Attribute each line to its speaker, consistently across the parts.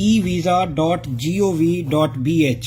Speaker 1: evisa.gov.bh,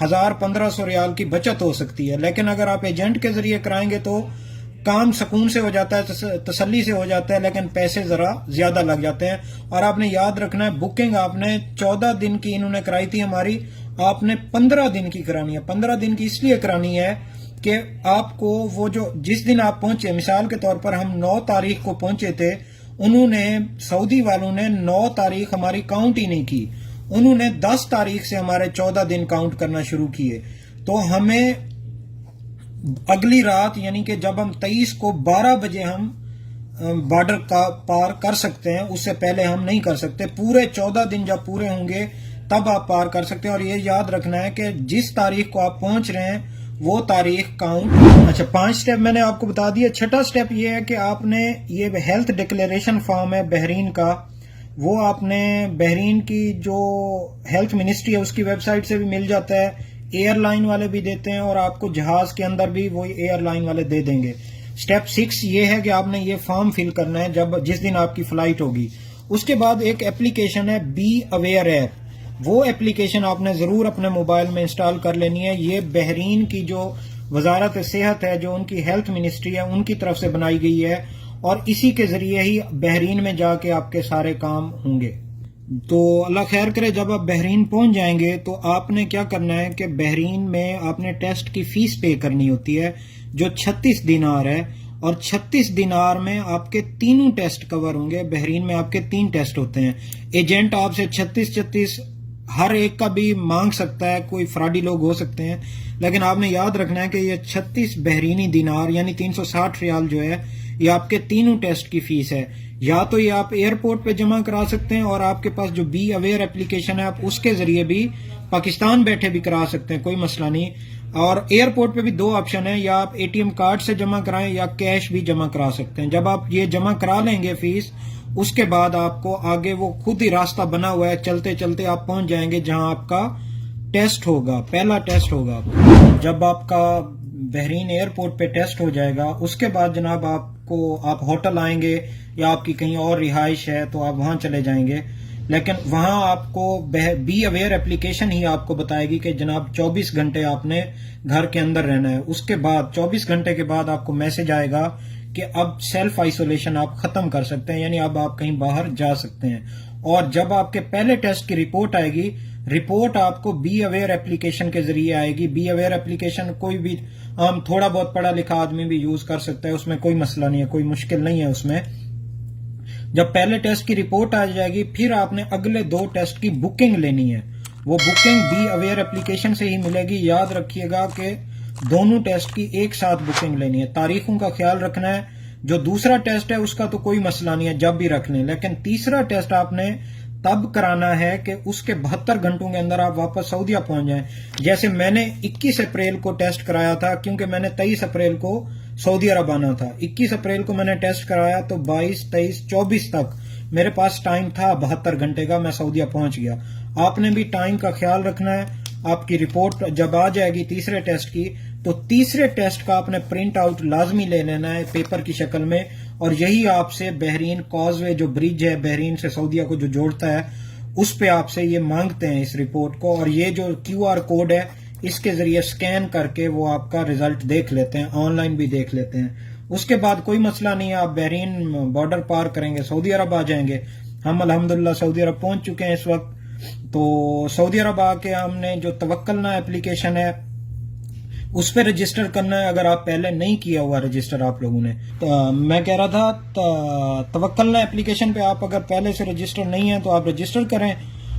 Speaker 1: 1500 ریال کی بچت ہو سکتی ہے. لیکن اگر آپ ایجنٹ کے ذریعے کرائیں گے تو کام سکون سے ہو جاتا ہے, تسلی سے ہو جاتا ہے, لیکن پیسے ذرا زیادہ لگ جاتے ہیں. اور آپ نے یاد رکھنا ہے بکنگ آپ نے 14 دن کی انہوں نے کرائی تھی ہماری, آپ نے 15 دن کی کرانی ہے. 15 دن کی اس لیے کرانی ہے کہ آپ کو وہ جو جس دن آپ پہنچے, مثال کے طور پر ہم 9 تاریخ کو پہنچے تھے, انہوں نے سعودی والوں نے 9 تاریخ ہماری کاؤنٹ ہی نہیں کی, انہوں نے 10 تاریخ سے ہمارے 14 دن کاؤنٹ کرنا شروع کیے. تو ہمیں اگلی رات یعنی کہ جب ہم 23 کو 12 بجے ہم بارڈر کا پار کر سکتے ہیں, اس سے پہلے ہم نہیں کر سکتے. پورے 14 دن جب پورے ہوں گے تب آپ پار کر سکتے ہیں. اور یہ یاد رکھنا ہے کہ جس تاریخ کو آپ پہنچ رہے ہیں وہ تاریخ کاؤنٹ. اچھا 5 سٹیپ میں نے آپ کو بتا دیا. 6واں سٹیپ یہ ہے کہ آپ نے یہ ہیلتھ ڈکلیریشن فارم ہے بحرین کا, وہ آپ نے بحرین کی جو ہیلتھ منسٹری ہے اس کی ویب سائٹ سے بھی مل جاتا ہے, ایئر لائن والے بھی دیتے ہیں, اور آپ کو جہاز کے اندر بھی وہی ایئر لائن والے دے دیں گے. سٹیپ 6 یہ ہے کہ آپ نے یہ فارم فل کرنا ہے جس دن آپ کی فلائٹ ہوگی. اس کے بعد ایک اپلیکیشن ہے بی اویئر ایپ, وہ اپلیکیشن آپ نے ضرور اپنے موبائل میں انسٹال کر لینی ہے. یہ بحرین کی جو وزارت صحت ہے, جو ان کی ہیلتھ منسٹری ہے, ان کی طرف سے بنائی گئی ہے, اور اسی کے ذریعے ہی بحرین میں جا کے آپ کے سارے کام ہوں گے. تو اللہ خیر کرے, جب آپ بحرین پہنچ جائیں گے تو آپ نے کیا کرنا ہے کہ بحرین میں آپ نے ٹیسٹ کی فیس پے کرنی ہوتی ہے جو 36 دینار ہے, اور 36 دینار میں آپ کے تینوں ٹیسٹ کور ہوں گے. بحرین میں آپ کے 3 ٹیسٹ ہوتے ہیں. ایجنٹ آپ سے 36 ہر ایک کا بھی مانگ سکتا ہے, کوئی فراڈی لوگ ہو سکتے ہیں, لیکن آپ نے یاد رکھنا ہے کہ یہ 36 بحرینی دینار یعنی 360 ریال جو ہے یہ آپ کے تینوں ٹیسٹ کی فیس ہے. یا تو یہ آپ ایئرپورٹ پہ جمع کرا سکتے ہیں, اور آپ کے پاس جو بی اویئر اپلیکیشن ہے آپ اس کے ذریعے بھی پاکستان بیٹھے بھی کرا سکتے ہیں, کوئی مسئلہ نہیں. اور ایئرپورٹ پہ بھی 2 آپشن ہیں, یا آپ اے ٹی ایم کارڈ سے جمع کرائیں یا کیش بھی جمع کرا سکتے ہیں. جب آپ یہ جمع کرا لیں گے فیس, اس کے بعد آپ کو آگے وہ خود ہی راستہ بنا ہوا ہے, چلتے چلتے آپ پہنچ جائیں گے جہاں آپ کا ٹیسٹ ہوگا, پہلا ٹیسٹ ہوگا. جب آپ کا بحرین ایئرپورٹ پہ ٹیسٹ ہو جائے گا, اس کے بعد جناب آپ ہوٹل آئیں گے یا آپ کی کہیں اور رہائش ہے تو آپ وہاں چلے جائیں گے. لیکن وہاں آپ کو بی اویئر اپلیکیشن ہی آپ کو بتائے گی کہ جناب 24 گھنٹے آپ نے گھر کے اندر رہنا ہے. اس کے بعد 24 گھنٹے کے بعد آپ کو میسج آئے گا کہ اب سیلف آئسولیشن آپ ختم کر سکتے ہیں, یعنی اب آپ کہیں باہر جا سکتے ہیں. اور جب آپ کے پہلے ٹیسٹ کی رپورٹ آئے گی, رپورٹ آپ کو بی اویئر اپلیکیشن کے ذریعے آئے گی. بی اویئر اپلیکیشن کوئی بھی تھوڑا بہت پڑھا لکھا آدمی بھی یوز کر سکتا ہے, اس میں کوئی مسئلہ نہیں ہے, کوئی مشکل نہیں ہے اس میں. جب پہلے ٹیسٹ کی رپورٹ آ جائے گی, پھر آپ نے اگلے 2 ٹیسٹ کی بکنگ لینی ہے. وہ بکنگ بی اویئر اپلیکیشن سے ہی ملے گی. یاد رکھیے گا کہ دونوں ٹیسٹ کی ایک ساتھ بکنگ لینی ہے. تاریخوں کا خیال رکھنا ہے. جو دوسرا ٹیسٹ ہے اس کا تو کوئی مسئلہ نہیں ہے, جب بھی رکھ لیں, لیکن تیسرا ٹیسٹ آپ نے تب کرانا ہے کہ اس کے 72 گھنٹوں کے اندر آپ واپس سعودیہ پہنچ جائیں. جیسے میں نے 21 اپریل کو ٹیسٹ کرایا تھا, کیونکہ میں نے 23 اپریل کو سعودی عرب آنا تھا. 21 اپریل کو میں نے ٹیسٹ کرایا تو 22, 23, 24 تک میرے پاس ٹائم تھا 72 گھنٹے کا, میں سعودیہ پہنچ گیا. آپ نے بھی ٹائم کا خیال رکھنا ہے. آپ کی رپورٹ جب آ جائے گی تیسرے ٹیسٹ کی, تو تیسرے ٹیسٹ کا آپ نے پرنٹ آؤٹ لازمی لے لینا ہے پیپر کی شکل میں, اور یہی آپ سے بحرین کازوے جو برج ہے بحرین سے سعودیہ کو جو جوڑتا ہے, اس پہ آپ سے یہ مانگتے ہیں اس رپورٹ کو. اور یہ جو QR کوڈ ہے اس کے ذریعے سکین کر کے وہ آپ کا ریزلٹ دیکھ لیتے ہیں, آن لائن بھی دیکھ لیتے ہیں. اس کے بعد کوئی مسئلہ نہیں ہے, آپ بحرین بارڈر پار کریں گے, سعودی عرب آ جائیں گے. ہم الحمدللہ سعودی عرب پہنچ چکے ہیں اس وقت. تو سعودی عرب آ کے ہم نے جو توکلنا اپلیکیشن ہے اس پہ رجسٹر کرنا ہے, اگر آپ پہلے نہیں کیا ہوا رجسٹر آپ لوگوں نے. میں کہہ رہا تھا توکلنا اپلیکیشن پہ آپ اگر پہلے سے رجسٹر نہیں ہیں تو آپ رجسٹر کریں,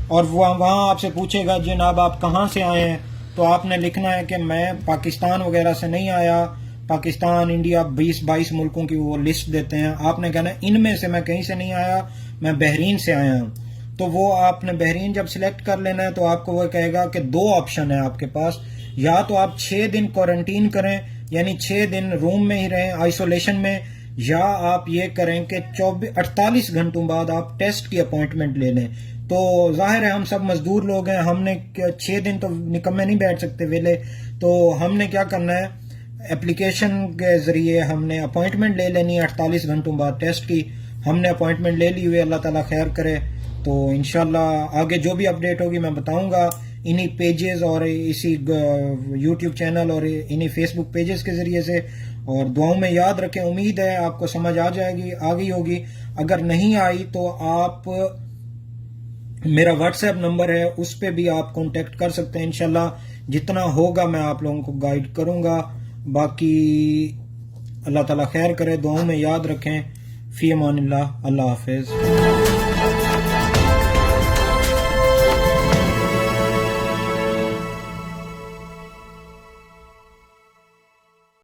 Speaker 1: اور وہاں آپ سے پوچھے گا جناب آپ کہاں سے آئے ہیں, تو آپ نے لکھنا ہے کہ میں پاکستان وغیرہ سے نہیں آیا, پاکستان, انڈیا, 20-22 ملکوں کی وہ لسٹ دیتے ہیں. آپ نے کہنا ان میں سے میں کہیں سے نہیں آیا, میں بحرین سے آیا ہوں. تو وہ آپ نے بحرین جب سلیکٹ کر لینا ہے تو آپ کو وہ کہے گا کہ 2 آپشن ہیں آپ کے پاس, یا تو آپ 6 دن کوارنٹین کریں یعنی 6 دن روم میں ہی رہیں آئسولیشن میں, یا آپ یہ کریں کہ 48 گھنٹوں بعد آپ ٹیسٹ کی اپوائنٹمنٹ لے لیں. تو ظاہر ہے ہم سب مزدور لوگ ہیں, ہم نے 6 دن تو نکمے نہیں بیٹھ سکتے ویلے, تو ہم نے کیا کرنا ہے اپلیکیشن کے ذریعے ہم نے اپوائنٹمنٹ لے لینی ہے 48 گھنٹوں بعد ٹیسٹ کی. ہم نے اپوائنٹمنٹ لے لی ہوئی, اللہ تعالیٰ خیر کرے. تو انشاءاللہ آگے جو بھی اپڈیٹ ہوگی میں بتاؤں گا. انہی پیجز اور اسی یوٹیوب چینل اور انہی فیس بک پیجز کے ذریعے سے. اور دعاؤں میں یاد رکھیں. امید ہے آپ کو سمجھ آ گئی ہوگی. اگر نہیں آئی تو آپ میرا واٹس ایپ نمبر ہے, اس پہ بھی آپ کانٹیکٹ کر سکتے ہیں. انشاءاللہ جتنا ہوگا میں آپ لوگوں کو گائیڈ کروں گا. باقی اللہ تعالیٰ خیر کرے. دعاؤں میں یاد رکھیں. فی امان اللہ. اللہ حافظ.